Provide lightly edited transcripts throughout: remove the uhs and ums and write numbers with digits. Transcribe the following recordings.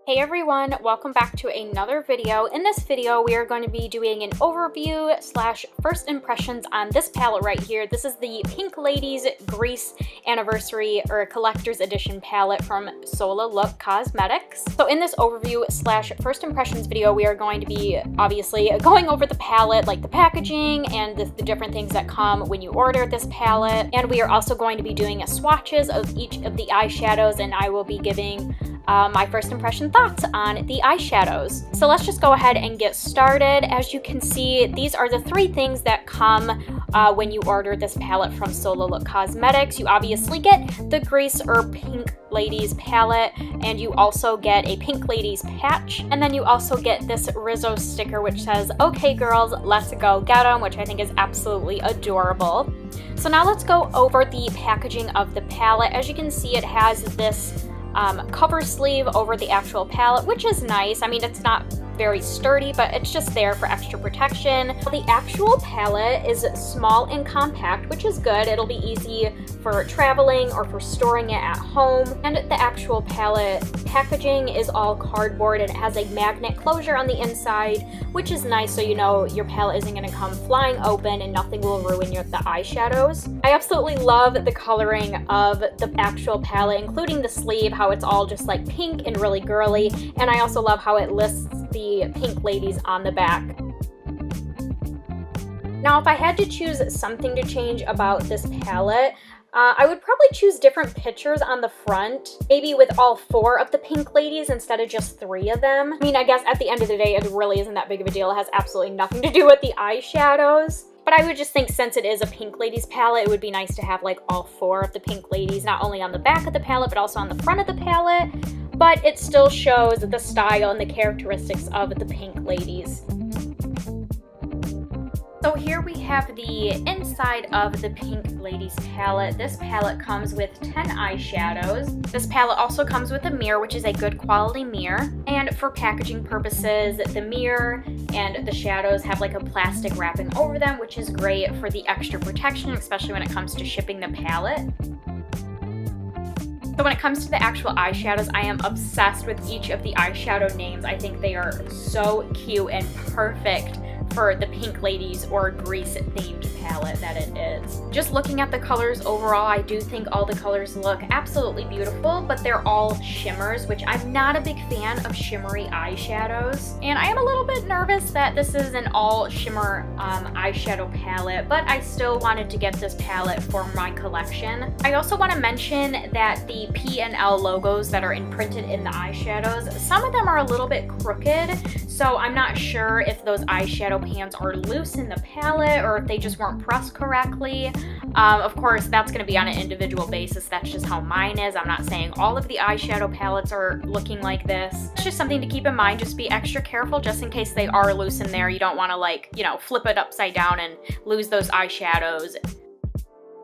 Hey everyone, welcome back to another video. In this video, we are going to be doing an overview slash first impressions on this palette right here. This is the Pink Ladies Grease Anniversary or Collector's Edition palette from Sola Look Cosmetics. So in this overview slash first impressions video, we are going to be obviously going over the palette, like the packaging and the different things that come when you order this palette. And we are also going to be doing swatches of each of the eyeshadows, and I will be giving my first impression thoughts on the eyeshadows. So let's just go ahead and get started. As you can see, these are the three things that come when you order this palette from Sola Look Cosmetics. You obviously get the Grease or Pink Ladies palette, and you also get a Pink Ladies patch, and then you also get this Rizzo sticker which says, "Okay girls, let's go get them," which I think is absolutely adorable. So now let's go over the packaging of the palette. As you can see, it has this cover sleeve over the actual palette, which is nice. I mean, it's not very sturdy, but it's just there for extra protection. The actual palette is small and compact, which is good. It'll be easy for traveling or for storing it at home. And the actual palette packaging is all cardboard, and it has a magnet closure on the inside, which is nice, so you know your palette isn't going to come flying open and nothing will ruin the eyeshadows. I absolutely love the coloring of the actual palette, including the sleeve, how it's all just like pink and really girly, and I also love how it lists the Pink Ladies on the back. Now, if I had to choose something to change about this palette, I would probably choose different pictures on the front, maybe with all four of the Pink Ladies instead of just three of them. I mean, I guess at the end of the day, it really isn't that big of a deal. It has absolutely nothing to do with the eyeshadows. But I would just think, since it is a Pink Ladies palette, it would be nice to have like all four of the Pink Ladies, not only on the back of the palette, but also on the front of the palette. But it still shows the style and the characteristics of the Pink Ladies. So here we have the inside of the Pink Ladies palette. This palette comes with 10 eyeshadows. This palette also comes with a mirror, which is a good quality mirror. And for packaging purposes, the mirror and the shadows have like a plastic wrapping over them, which is great for the extra protection, especially when it comes to shipping the palette. So when it comes to the actual eyeshadows, I am obsessed with each of the eyeshadow names. I think they are so cute and perfect for the Pink Ladies or Grease themed palette that it is. Just looking at the colors overall, I do think all the colors look absolutely beautiful, but they're all shimmers, which I'm not a big fan of shimmery eyeshadows. And I am a little bit nervous that this is an all shimmer eyeshadow palette, but I still wanted to get this palette for my collection. I also want to mention that the P and L logos that are imprinted in the eyeshadows, some of them are a little bit crooked, so I'm not sure if those eyeshadow pans are loose in the palette or if they just weren't pressed correctly. Of course, that's going to be on an individual basis. That's just how mine is. I'm not saying all of the eyeshadow palettes are looking like this. It's just something to keep in mind. Just be extra careful just in case they are loose in there. You don't want to, like, you know, flip it upside down and lose those eyeshadows.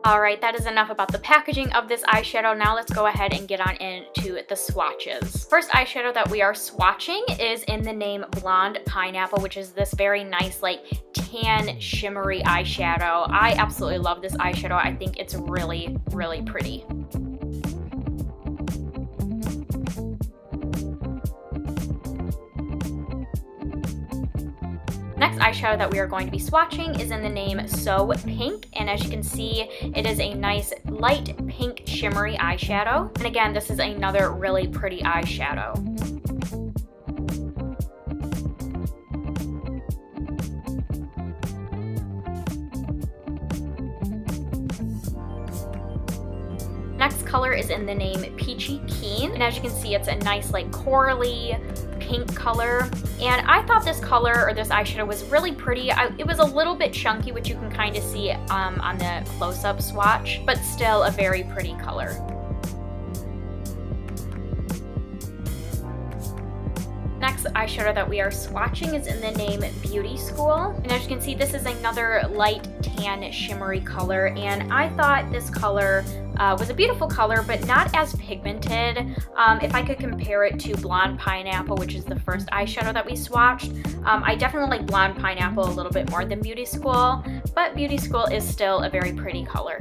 Alright, that is enough about the packaging of this eyeshadow. Now let's go ahead and get on into the swatches. First eyeshadow that we are swatching is in the name Blonde Pineapple, which is this very nice, like, tan shimmery eyeshadow. I absolutely love this eyeshadow. I think it's really, really pretty. Next eyeshadow that we are going to be swatching is in the name So Pink, and as you can see, it is a nice light pink shimmery eyeshadow. And again, this is another really pretty eyeshadow. Next color is in the name Peachy-Keen, and as you can see, it's a nice like corally pink color, and I thought this color or this eyeshadow was really pretty. It was a little bit chunky, which you can kind of see on the close-up swatch, but still a very pretty color. Next eyeshadow that we are swatching is in the name Beauty School, and as you can see, this is another light tan shimmery color, and I thought this color was a beautiful color, but not as pigmented. If I could compare it to Blonde Pineapple, which is the first eyeshadow that we swatched, I definitely like Blonde Pineapple a little bit more than Beauty School, but Beauty School is still a very pretty color.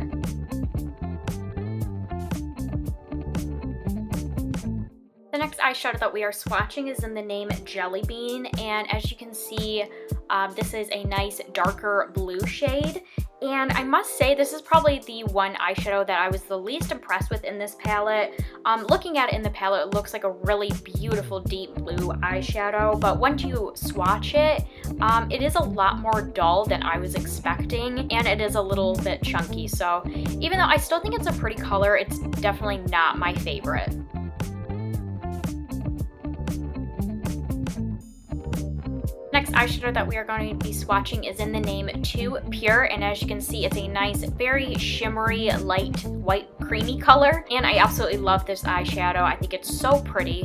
The next eyeshadow that we are swatching is in the name Jelly Bean, and as you can see, this is a nice darker blue shade. And I must say, this is probably the one eyeshadow that I was the least impressed with in this palette. Looking at it in the palette, it looks like a really beautiful deep blue eyeshadow, but once you swatch it, it is a lot more dull than I was expecting, and it is a little bit chunky. So even though I still think it's a pretty color, it's definitely not my favorite. Next eyeshadow that we are going to be swatching is in the name Too Pure, and as you can see, it's a nice, very shimmery, light, white, creamy color, and I absolutely love this eyeshadow. I think it's so pretty.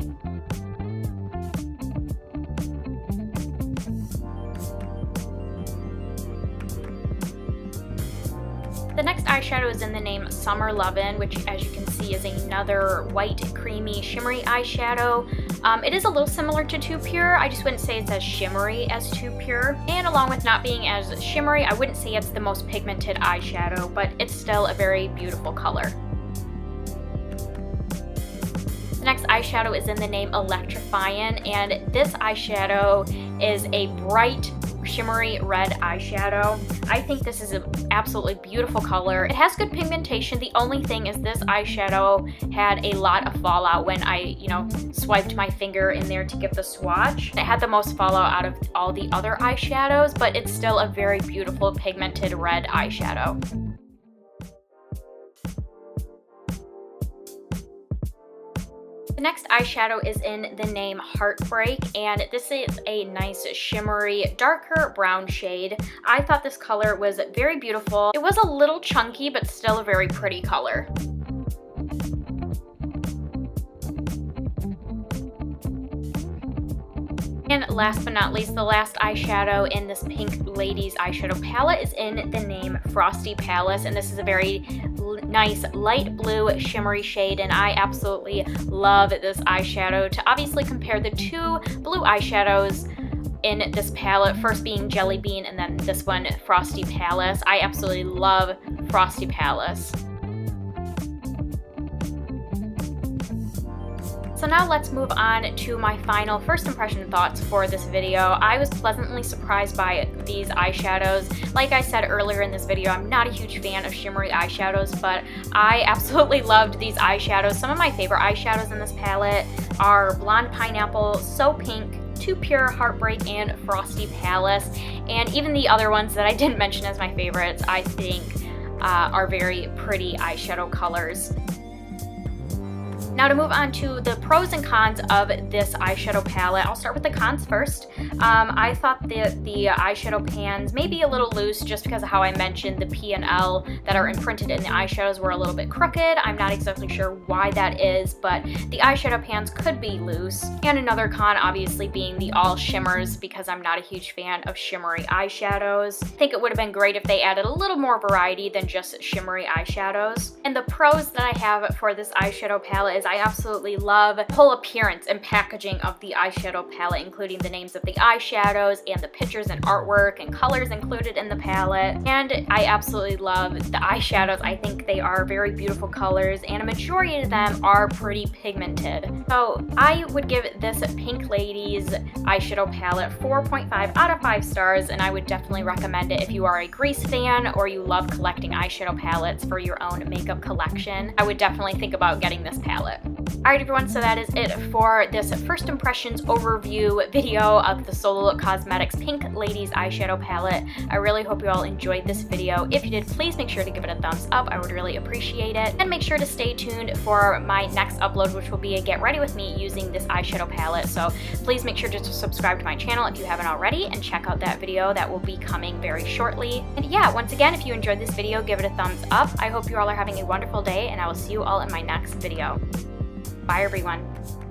The next eyeshadow is in the name Summer Lovin', which as you can see is another white, creamy, shimmery eyeshadow. It is a little similar to Too Pure. I just wouldn't say it's as shimmery as Too Pure. And along with not being as shimmery, I wouldn't say it's the most pigmented eyeshadow, but it's still a very beautiful color. The next eyeshadow is in the name Electrifyin, and this eyeshadow is a bright, shimmery red eyeshadow. I think this is an absolutely beautiful color. It has good pigmentation. The only thing is this eyeshadow had a lot of fallout when I, swiped my finger in there to give the swatch. It had the most fallout out of all the other eyeshadows, but it's still a very beautiful pigmented red eyeshadow. The next eyeshadow is in the name Heartbreak, and this is a nice shimmery darker brown shade. I thought this color was very beautiful. It was a little chunky, but still a very pretty color. And last but not least, the last eyeshadow in this Pink Ladies eyeshadow palette is in the name Frosty Palace, and this is a very nice light blue shimmery shade, and I absolutely love this eyeshadow. To obviously compare the two blue eyeshadows in this palette, first being Jelly Bean and then this one Frosty Palace, I absolutely love Frosty Palace. So now let's move on to my final first impression thoughts for this video. I was pleasantly surprised by these eyeshadows. Like I said earlier in this video, I'm not a huge fan of shimmery eyeshadows, but I absolutely loved these eyeshadows. Some of my favorite eyeshadows in this palette are Blonde Pineapple, So Pink, Too Pure, Heartbreak, and Frosty Palace. And even the other ones that I didn't mention as my favorites, I think are very pretty eyeshadow colors. Now to move on to the pros and cons of this eyeshadow palette, I'll start with the cons first. I thought the eyeshadow pans may be a little loose just because of how I mentioned the P&L that are imprinted in the eyeshadows were a little bit crooked. I'm not exactly sure why that is, but the eyeshadow pans could be loose. And another con obviously being the all shimmers, because I'm not a huge fan of shimmery eyeshadows. I think it would have been great if they added a little more variety than just shimmery eyeshadows. And the pros that I have for this eyeshadow palette is I absolutely love the whole appearance and packaging of the eyeshadow palette, including the names of the eyeshadows and the pictures and artwork and colors included in the palette. And I absolutely love the eyeshadows. I think they are very beautiful colors, and a majority of them are pretty pigmented. So I would give this Pink Ladies eyeshadow palette 4.5 out of 5 stars, and I would definitely recommend it if you are a Grease fan or you love collecting eyeshadow palettes for your own makeup collection. I would definitely think about getting this palette. Alright everyone, so that is it for this first impressions overview video of the Sola Look Cosmetics Pink Ladies eyeshadow palette. I really hope you all enjoyed this video. If you did, please make sure to give it a thumbs up. I would really appreciate it. And make sure to stay tuned for my next upload, which will be a get ready with me using this eyeshadow palette. So please make sure to subscribe to my channel if you haven't already, and check out that video that will be coming very shortly. And yeah, once again, if you enjoyed this video, give it a thumbs up. I hope you all are having a wonderful day, and I will see you all in my next video. Bye everyone.